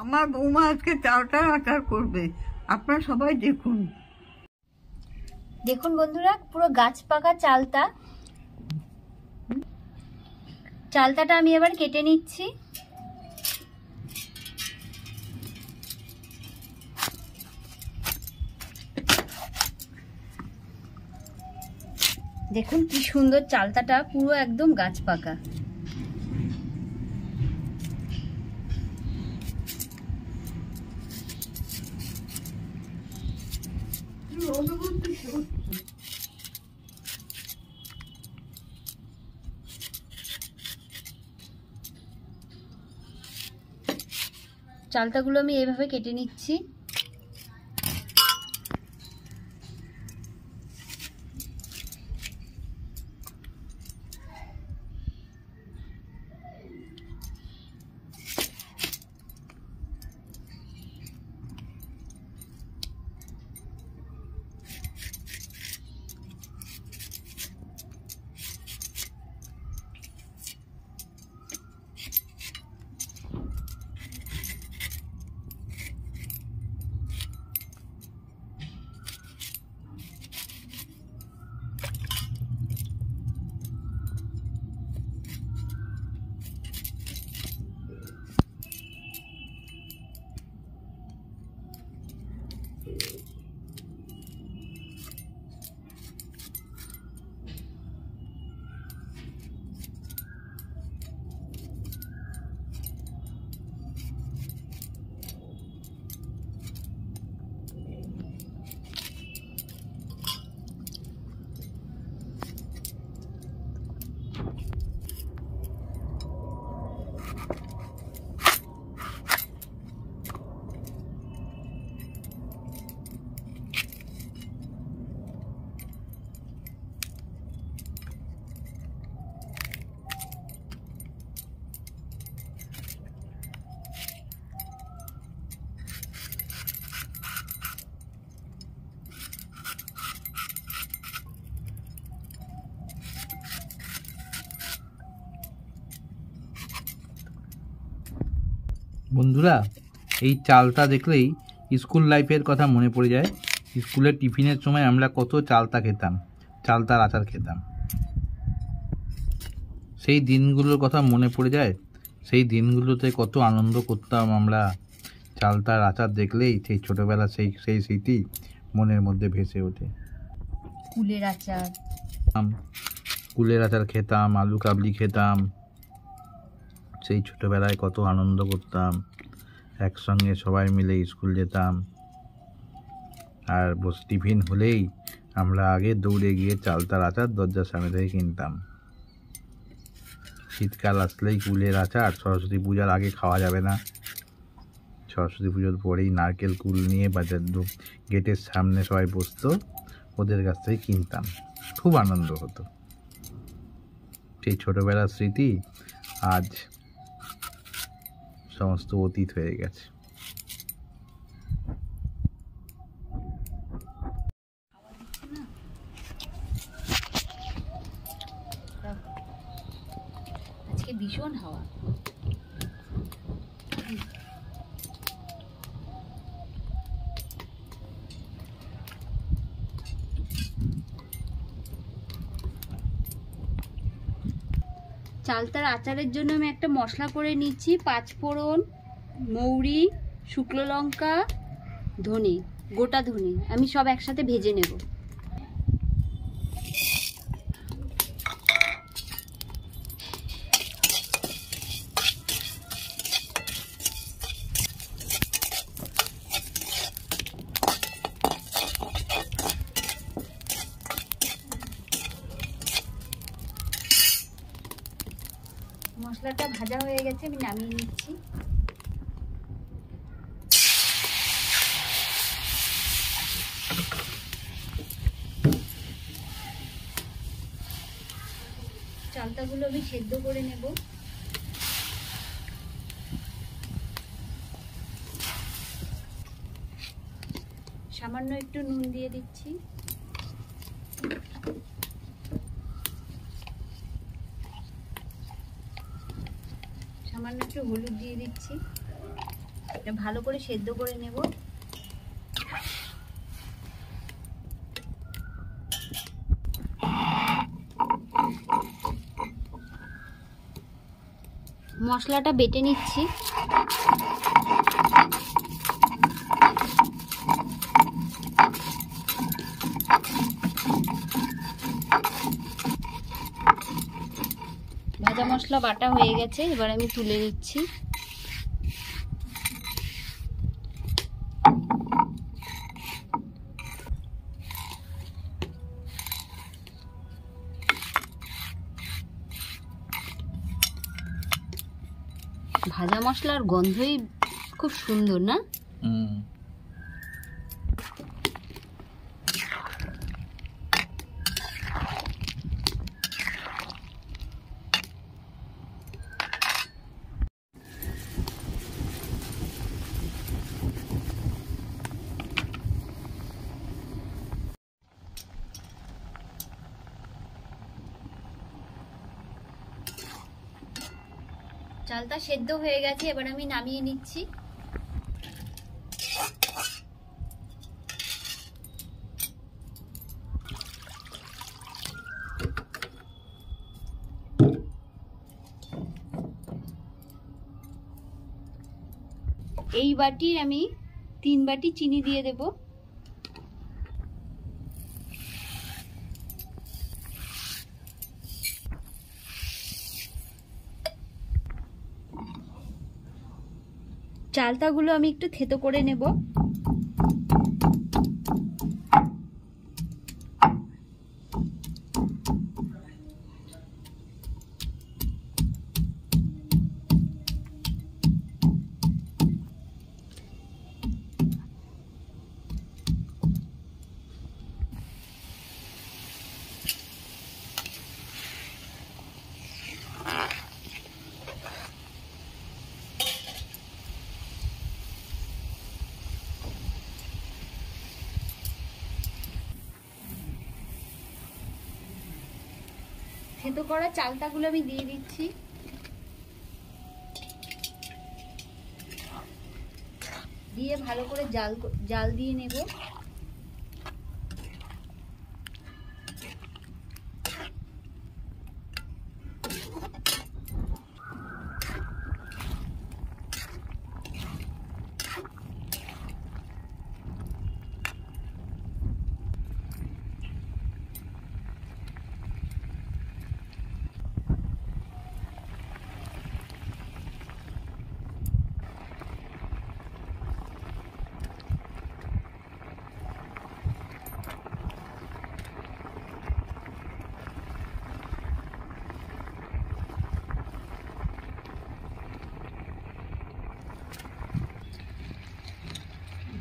আমার বৌমা আজকে চালটার আচার করবে, আপনারা সবাই দেখুন। দেখুন বন্ধুরা, পুরো গাছ পাকা চালতাটা আমি এবার কেটে নিচ্ছি। দেখুন কি সুন্দর চালতাটা, পুরো একদম গাছ পাকা। চালতাগুলো আমি এইভাবে কেটে নিচ্ছি। বন্ধুরা, এই চালটা দেখলেই স্কুল লাইফের কথা মনে পড়ে যায়। স্কুলের টিফিনের সময় আমরা কত চালতা খেতাম, চালতার আচার খেতাম। সেই দিনগুলোর কথা মনে পড়ে যায়। সেই দিনগুলোতে কত আনন্দ করতাম আমরা। চালতার আচার দেখলেই সেই ছোটবেলা সেই স্মৃতি মনের মধ্যে ভেসে ওঠে। কুলের আচার খেতাম, আলু কাবলি খেতাম। সেই ছোটবেলায় কত আনন্দ করতাম, একসঙ্গে সবাই মিলে স্কুল যেতাম। আর টিফিন হলেই আমরা আগে দৌড়ে গিয়ে চালতার আচার দরজার সামনে থেকে কিনতাম। শীতকাল আসলেই কুলের আচার, সরস্বতী পূজার আগে খাওয়া যাবে না। সরস্বতী পুজোর পরেই নারকেল কুল নিয়ে বাজার গেটের সামনে সবাই বসতো, ওদের কাছ থেকে কিনতাম। খুব আনন্দ হতো। সেই ছোটবেলার স্মৃতি আজ সমস্ত অতীত হয়ে গেছে। আজকে ভীষণ হাওয়া। চালতার আচারের জন্য আমি একটা মশলা করে নিচ্ছি। 5 ফোড়ন, মৌরি, শুকনো লঙ্কা, ধনে, গোটা ধনে আমি সব একসাথে ভেজে নেব। মশলাটা ভাজা হয়ে গেছে, আমি নামিয়ে নিচ্ছি। চালতাগুলো আমি সেদ্ধ করে নেব। সামান্য একটু নুন দিয়ে দিচ্ছি। সামান্য একটু হলুদ দিয়ে দিচ্ছি। এটা ভালো করে সেদ্ধ করে নেব। মশলাটা বেটে নিচ্ছি। ভাজা মশলা বাটা হয়ে গেছে, এবার আমি তুলে নিচ্ছি। ভাজা মশলার গন্ধই খুব সুন্দর না? চালটা সেদ্ধ হয়ে গেছে, এবার আমি নামিয়ে নিচ্ছি। এই বাটির আমি 3 বাটি চিনি দিয়ে দেব। চালতাগুলো আমি একটু থেতো করে নেব। থেতো করা চালতাগুলো আমি দিয়ে দিচ্ছি। দিয়ে ভালো করে জাল দিয়ে নেব।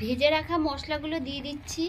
ভেজে রাখা মশলাগুলো দিয়ে দিচ্ছি।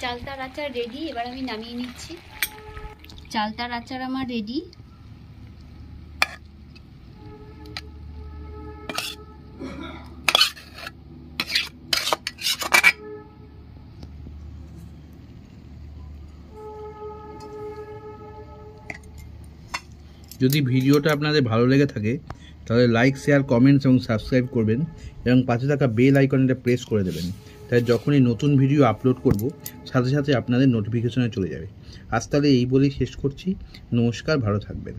চালতার আচার রেডি, এবার আমি নামিয়ে নিচ্ছি। চালতার আচার আমার রেডি। যদি ভিডিওটা আপনাদের ভালো লেগে থাকে তাহলে লাইক, শেয়ার, কমেন্টস এবং সাবস্ক্রাইব করবেন এবং পাশে থাকা বেল আইকনটা প্রেস করে দেবেন। তাই যখনই নতুন ভিডিও আপলোড করব সাথে সাথে আপনাদের নোটিফিকেশনে চলে যাবে। আজ তাহলে এই বলেই শেষ করছি। নমস্কার, ভালো থাকবেন।